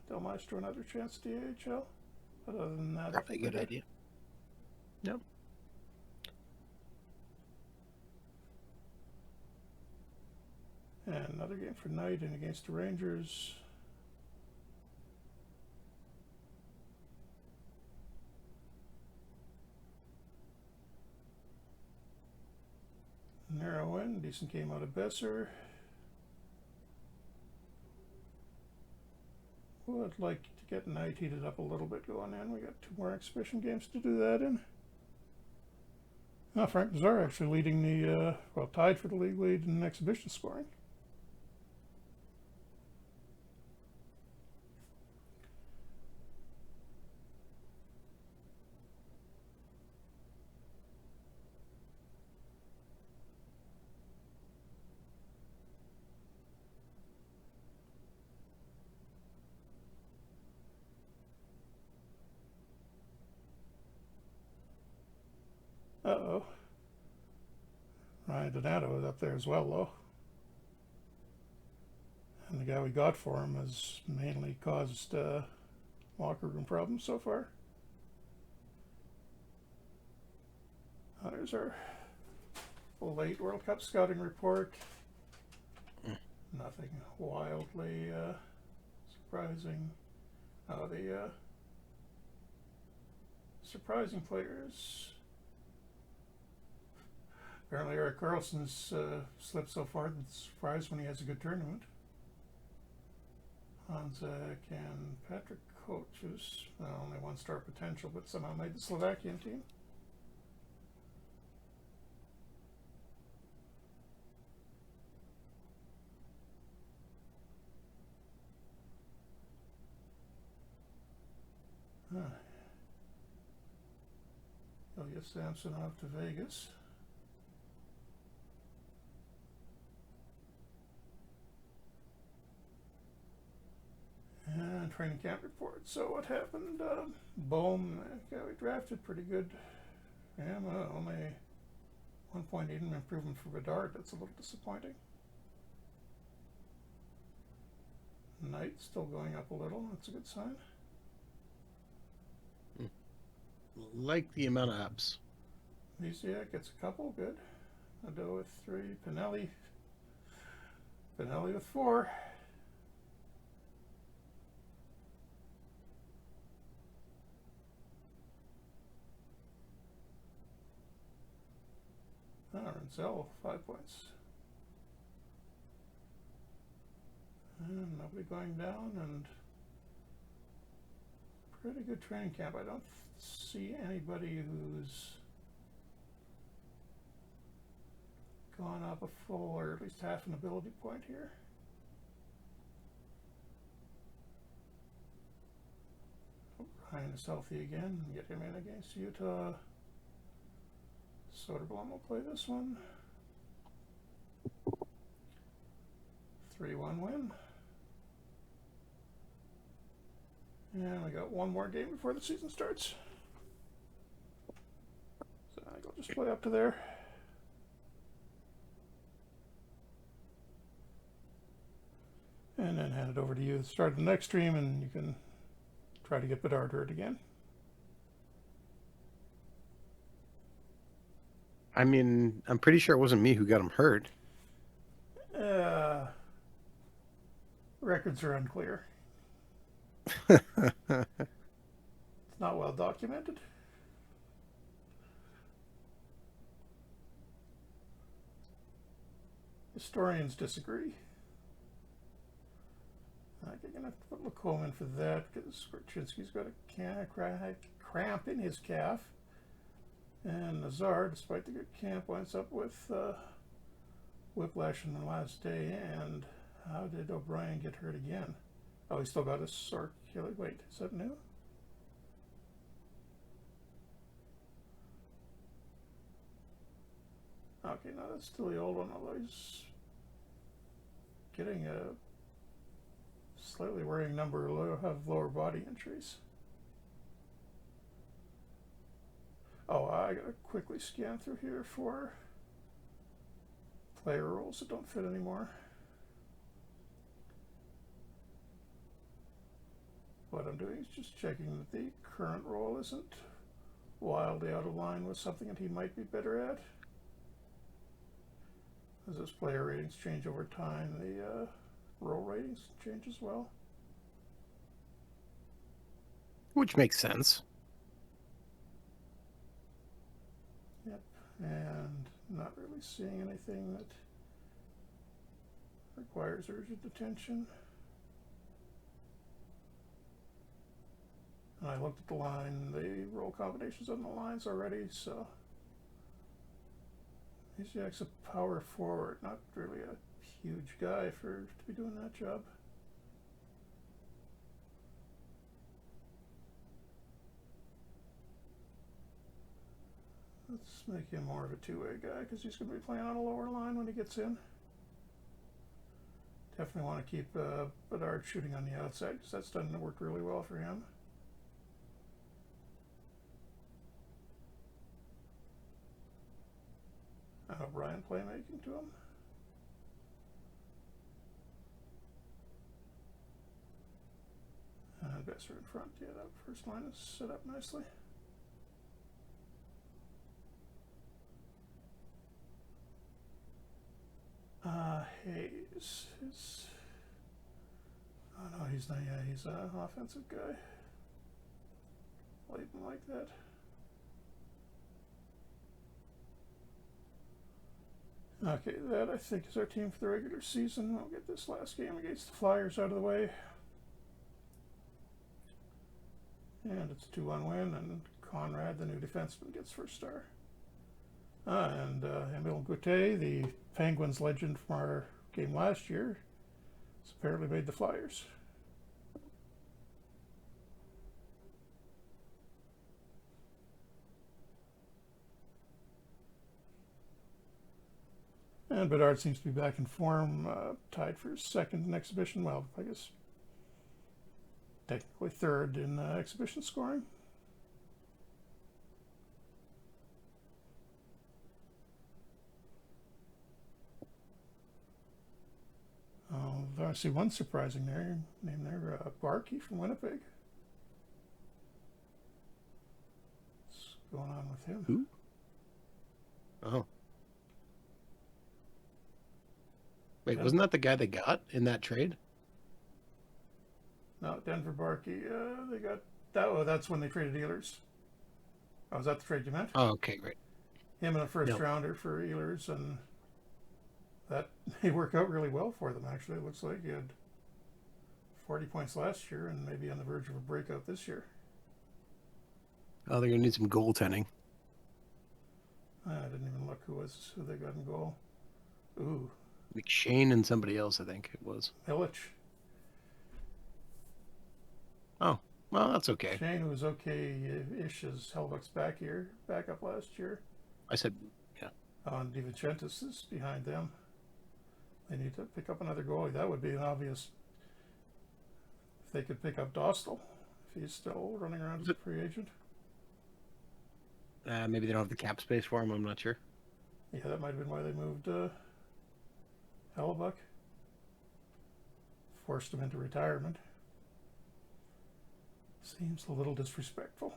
Del Maestro another chance at the AHL. But other than that... Probably a good idea. Yep. And another game for Knight and against the Rangers. Narrow win. Decent game out of Besser. Would like to get Knight heated up a little bit going in. We got 2 more exhibition games to do that in. Now Frank Nazar actually leading the, tied for the league lead in exhibition scoring. Uh-oh. Ryan Donato is up there as well, though. And the guy we got for him has mainly caused locker room problems so far. There's our late World Cup scouting report. Nothing wildly surprising. The surprising players. Apparently Eric Carlson's slipped so far that it's surprised when he has a good tournament. Hanzak and Patrick Koch, who's only one-star potential, but somehow made the Slovakian team. Ilya Samsonov to Vegas. And training camp report. So what happened? Bohm, we drafted pretty good. Yeah, well, only 1 point improvement for Bedard. That's a little disappointing. Knight still going up a little. That's a good sign. Like the amount of ups. Lisiak gets a couple. Good. Nadeau with 3. Pinelli with 4. Renzel, 5 points. And nobody going down, and pretty good training camp. I don't see anybody who's gone up a full or at least half an ability point here. Ryan is healthy again. Get him in against Utah. Soderblom will play this one. 3-1 win. And we got one more game before the season starts. So I think I'll just play up to there. And then hand it over to you to start the next stream, and you can try to get Bedard hurt again. I mean, I'm pretty sure it wasn't me who got him hurt. Records are unclear. It's not well documented. Historians disagree. I'm going to have to put Lacombe in for that because Korchinski's got a cramp in his calf. And Nazar, despite the good camp, winds up with whiplash in the last day. And how did O'Brien get hurt again? Oh, he still got a circular. Wait, is that new? Okay, no, that's still the old one, although he's getting a slightly worrying number of lower body injuries. Oh, I gotta quickly scan through here for player roles that don't fit anymore. What I'm doing is just checking that the current role isn't wildly out of line with something that he might be better at. As those player ratings change over time, the role ratings change as well. Which makes sense. Yep, and not really seeing anything that requires urgent attention. And I looked at the line, the role combinations on the lines already, so Isiak's a power forward, not really a huge guy to be doing that job. Let's make him more of a two-way guy because he's going to be playing on a lower line when he gets in. Definitely want to keep Bedard shooting on the outside because that's done work really well for him. O'Brien playmaking to him. Besser in front. Yeah, that first line is set up nicely. Hayes is. Oh no, he's not. Yeah, he's an offensive guy. Leave him like that. Okay, that I think is our team for the regular season. We'll get this last game against the Flyers out of the way. And it's a 2-1 win, and Conrad, the new defenseman, gets first star. And Emile Goutet, the Penguins legend from our game last year, has apparently made the Flyers. And Bedard seems to be back in form, tied for second in exhibition. Well, I guess technically third in exhibition scoring. I see one surprising name there, Barkey from Winnipeg. What's going on with him? Who? Oh. Wait, wasn't that the guy they got in that trade? No, Denver Barkey. They got that. Oh, that's when they traded Ehlers. Oh, was that the trade you meant? Oh, okay, great. Him and a first rounder for Ehlers, and that may work out really well for them. Actually, it looks like he had 40 points last year, and maybe on the verge of a breakout this year. Oh, they're gonna need some goaltending. I didn't even look who they got in goal. Ooh, McShane and somebody else, I think it was. Illich. Oh, well, that's okay. Shane, who was okay-ish as Hellbuck's back up last year. I said, yeah. And DiVincentis is behind them. They need to pick up another goalie. That would be an obvious. If they could pick up Dostal, if he's still running around as a free agent. Maybe they don't have the cap space for him. I'm not sure. Yeah, that might have been why they moved Hellebuck. Forced him into retirement. Seems a little disrespectful.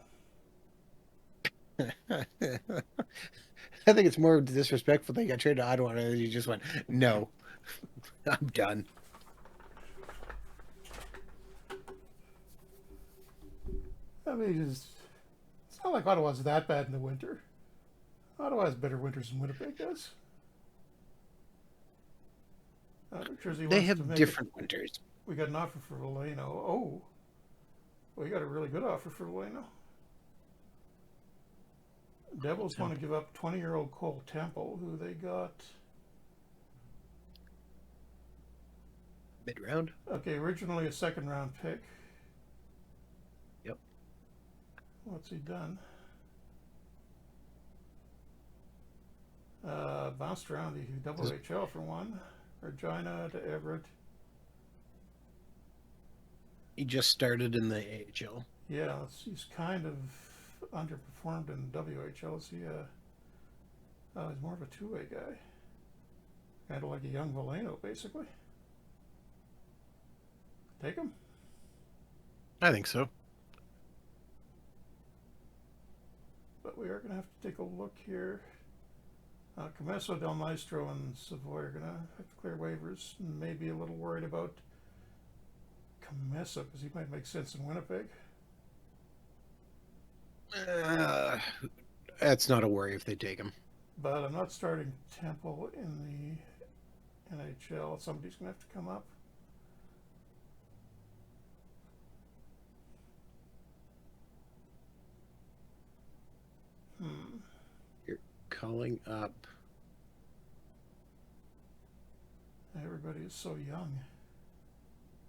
I think it's more disrespectful that he got traded to Ottawa and he just went, no, I'm done. I mean, it's not like Ottawa's that bad in the winter. Ottawa has better winters than Winnipeg does. They have different winters. We got an offer for Valeno. Oh, we got a really good offer for Valeno. Devils want to give up 20-year-old Cole Temple, who they got. Mid-round? Okay, originally a second-round pick. Yep. What's he done? Bounced around the WHL for one. Regina to Everett. He just started in the AHL. Yeah, he's kind of underperformed in WHL. Is he he's more of a two-way guy. Kind of like a young Valeno, basically. Take him? I think so. But we are going to have to take a look here. Comesso, Del Maestro, and Savoy are going to have to clear waivers. Maybe a little worried about Comesso because he might make sense in Winnipeg. That's not a worry if they take him. But I'm not starting Temple in the NHL. Somebody's going to have to come up. You're calling up. Everybody is so young.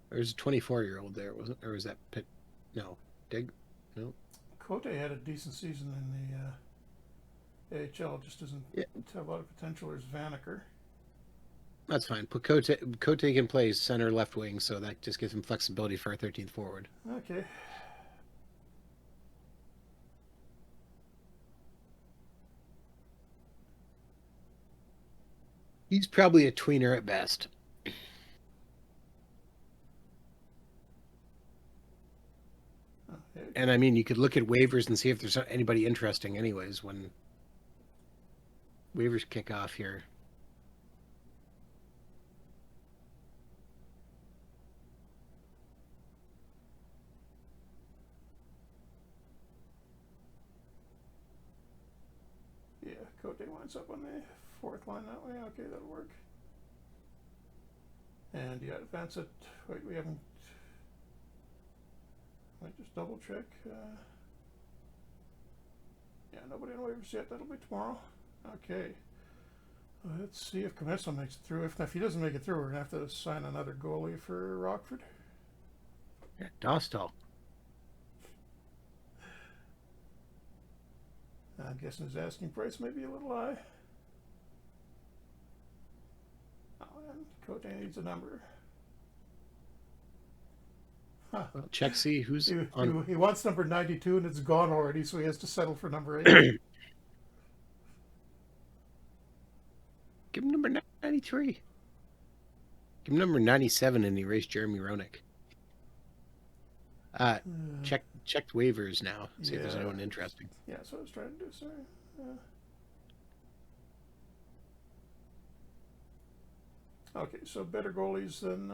There's a 24-year-old there, wasn't? Or was that Pitt? No, Dig? No. Cote had a decent season in the AHL. Just doesn't have a lot of potential. There's Vanacker. That's fine. Put Cote can play center left wing, so that just gives him flexibility for a 13th forward. Okay. He's probably a tweener at best. Okay. And I mean, you could look at waivers and see if there's anybody interesting, anyways, when waivers kick off here. Yeah, Cote lines up on the fourth line that way. Okay, that'll work. And yeah, advance it. Wait, we haven't. Might just double check. Yeah, nobody on waivers yet. That'll be tomorrow. Okay. Let's see if Comesso makes it through. If he doesn't make it through, we're gonna have to sign another goalie for Rockford. Yeah, Dostal. I'm guessing his asking price may be a little high. Oh, and Cote needs a number. Huh. Well, check see who's on. He wants number 92 and it's gone already, so he has to settle for number 8. Give him number 93. Give him number 97 and erase Jeremy Roenick. Checked waivers now. See if there's anyone interesting. Yeah, that's what I was trying to do. Sorry. Okay, so better goalies than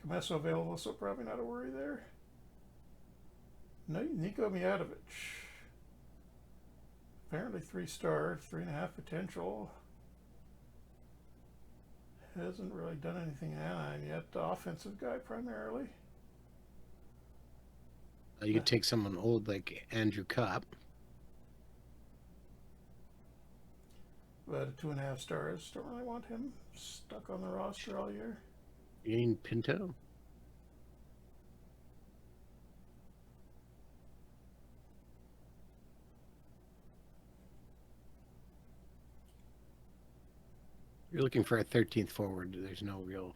Comesso available, so probably not a worry there. Nico Mijatovic. Apparently 3-star, 3.5 potential. Hasn't really done anything in Anaheim yet. Offensive guy primarily. You could take someone old like Andrew Kopp. But 2.5 stars. Don't really want him stuck on the roster all year. Ian Pinto. You're looking for a 13th forward. There's no real.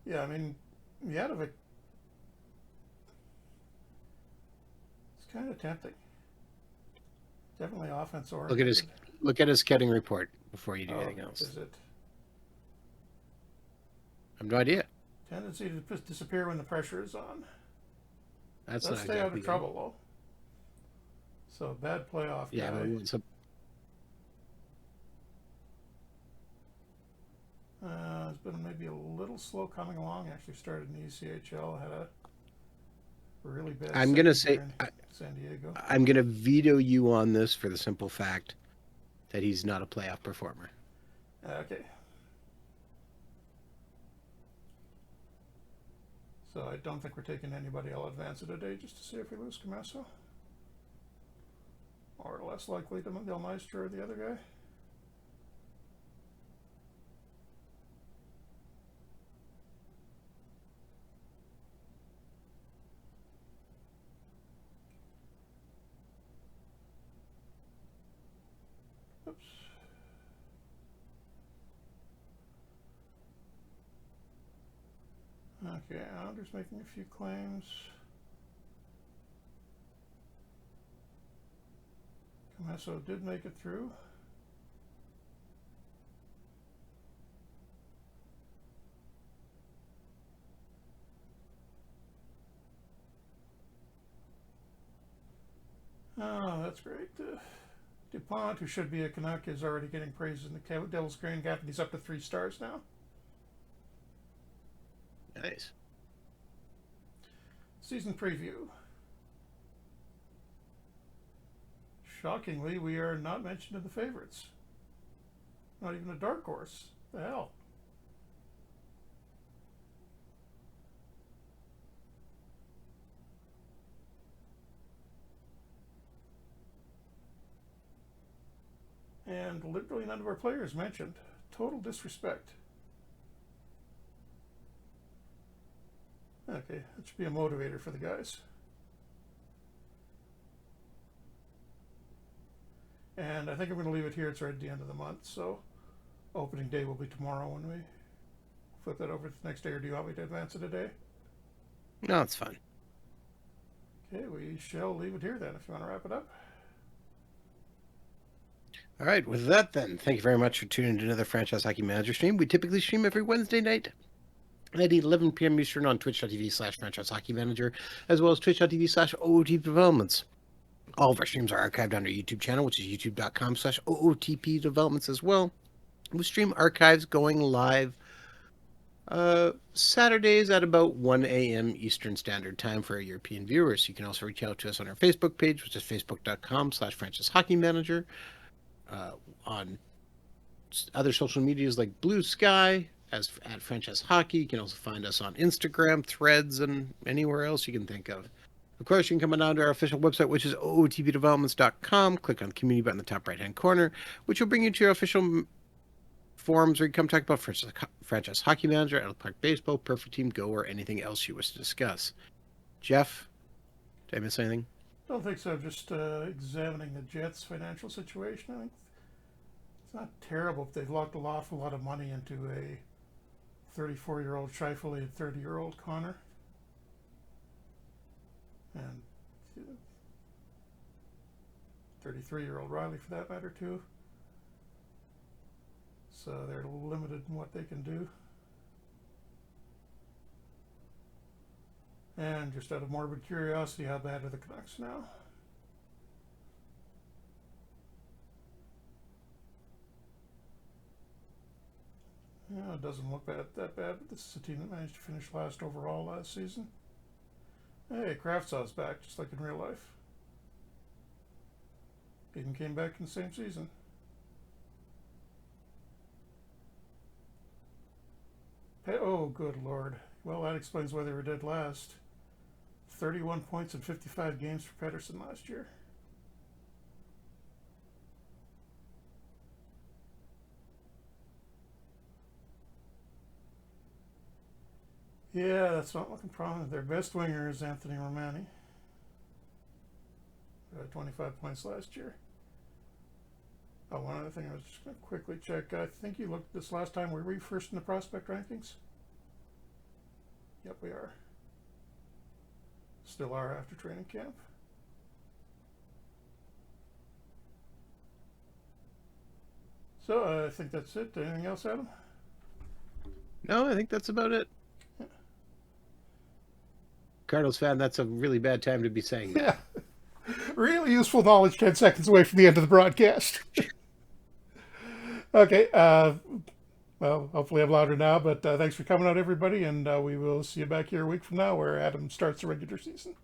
Yeah, I mean, Mijatovic. It's kind of tempting. Definitely offense oriented. Look at his scouting report before you do anything else. Is it? I have no idea. Tendency to disappear when the pressure is on. That's Let's not stay exactly out of trouble though. So bad playoff yeah, guy. It's been maybe a little slow coming along. Actually started in the ECHL. Had a really bad. I'm gonna say San Diego. I'm gonna veto you on this for the simple fact that he's not a playoff performer. Okay. So I don't think we're taking anybody. I'll advance it today just to see if we lose Comesso. Or less likely to Del Maestro or the other guy. Oops. Okay, Anders making a few claims. Comesso did make it through. Oh, that's great. DuPont, who should be a Canuck, is already getting praise in the Devil's Grain Gap, and he's up to 3 stars now. Nice. Season preview. Shockingly, we are not mentioned in the favorites. Not even a dark horse. The hell? And literally none of our players mentioned. Total disrespect. Okay, that should be a motivator for the guys. And I think I'm going to leave it here. It's right at the end of the month, so opening day will be tomorrow when we flip that over to the next day, or do you want me to advance it a day? No, it's fine. Okay, we shall leave it here then if you want to wrap it up. All right, with that then, thank you very much for tuning in to another Franchise Hockey Manager stream. We typically stream every Wednesday night at 11 p.m. Eastern on twitch.tv/Franchise Hockey Manager, as well as twitch.tv/OOTP Developments. All of our streams are archived on our YouTube channel, which is youtube.com/OOTP Developments as well. We stream archives going live Saturdays at about 1 a.m. Eastern Standard Time for our European viewers. You can also reach out to us on our Facebook page, which is facebook.com/Franchise Hockey Manager. On other social medias like Bluesky as at Franchise Hockey. You can also find us on Instagram, Threads, and anywhere else you can think of. Of course, you can come on down to our official website, which is ootpdevelopments.com. Click on the community button in the top right-hand corner, which will bring you to our official forums where you come talk about Franchise Hockey Manager, Adult Park Baseball, Perfect Team Go, or anything else you wish to discuss. Jeff, did I miss anything? Don't think so. Just examining the Jets' financial situation. I think it's not terrible. They've locked an awful lot of money into a 34-year-old Scheifele and 30-year-old Connor. And 33-year-old Riley, for that matter, too. So they're limited in what they can do. And just out of morbid curiosity, how bad are the Canucks now? Yeah, it doesn't look that bad, but this is a team that managed to finish last overall last season. Hey, Kravtsov's back, just like in real life. Even came back in the same season. Oh, good lord. Well, that explains why they were dead last. 31 points in 55 games for Pettersson last year. Yeah, that's not looking prominent. Their best winger is Anthony Romani. 25 points last year. Oh, one other thing I was just going to quickly check. I think you looked this last time. Were we first in the prospect rankings? Yep, we are. Still are after training camp. So I think that's it. Anything else, Adam? No, I think that's about it. Yeah. Cardinals fan, that's a really bad time to be saying that. Yeah. Really useful knowledge 10 seconds away from the end of the broadcast. Okay. Well, hopefully I'm louder now, but thanks for coming out, everybody, and we will see you back here a week from now where Adam starts the regular season.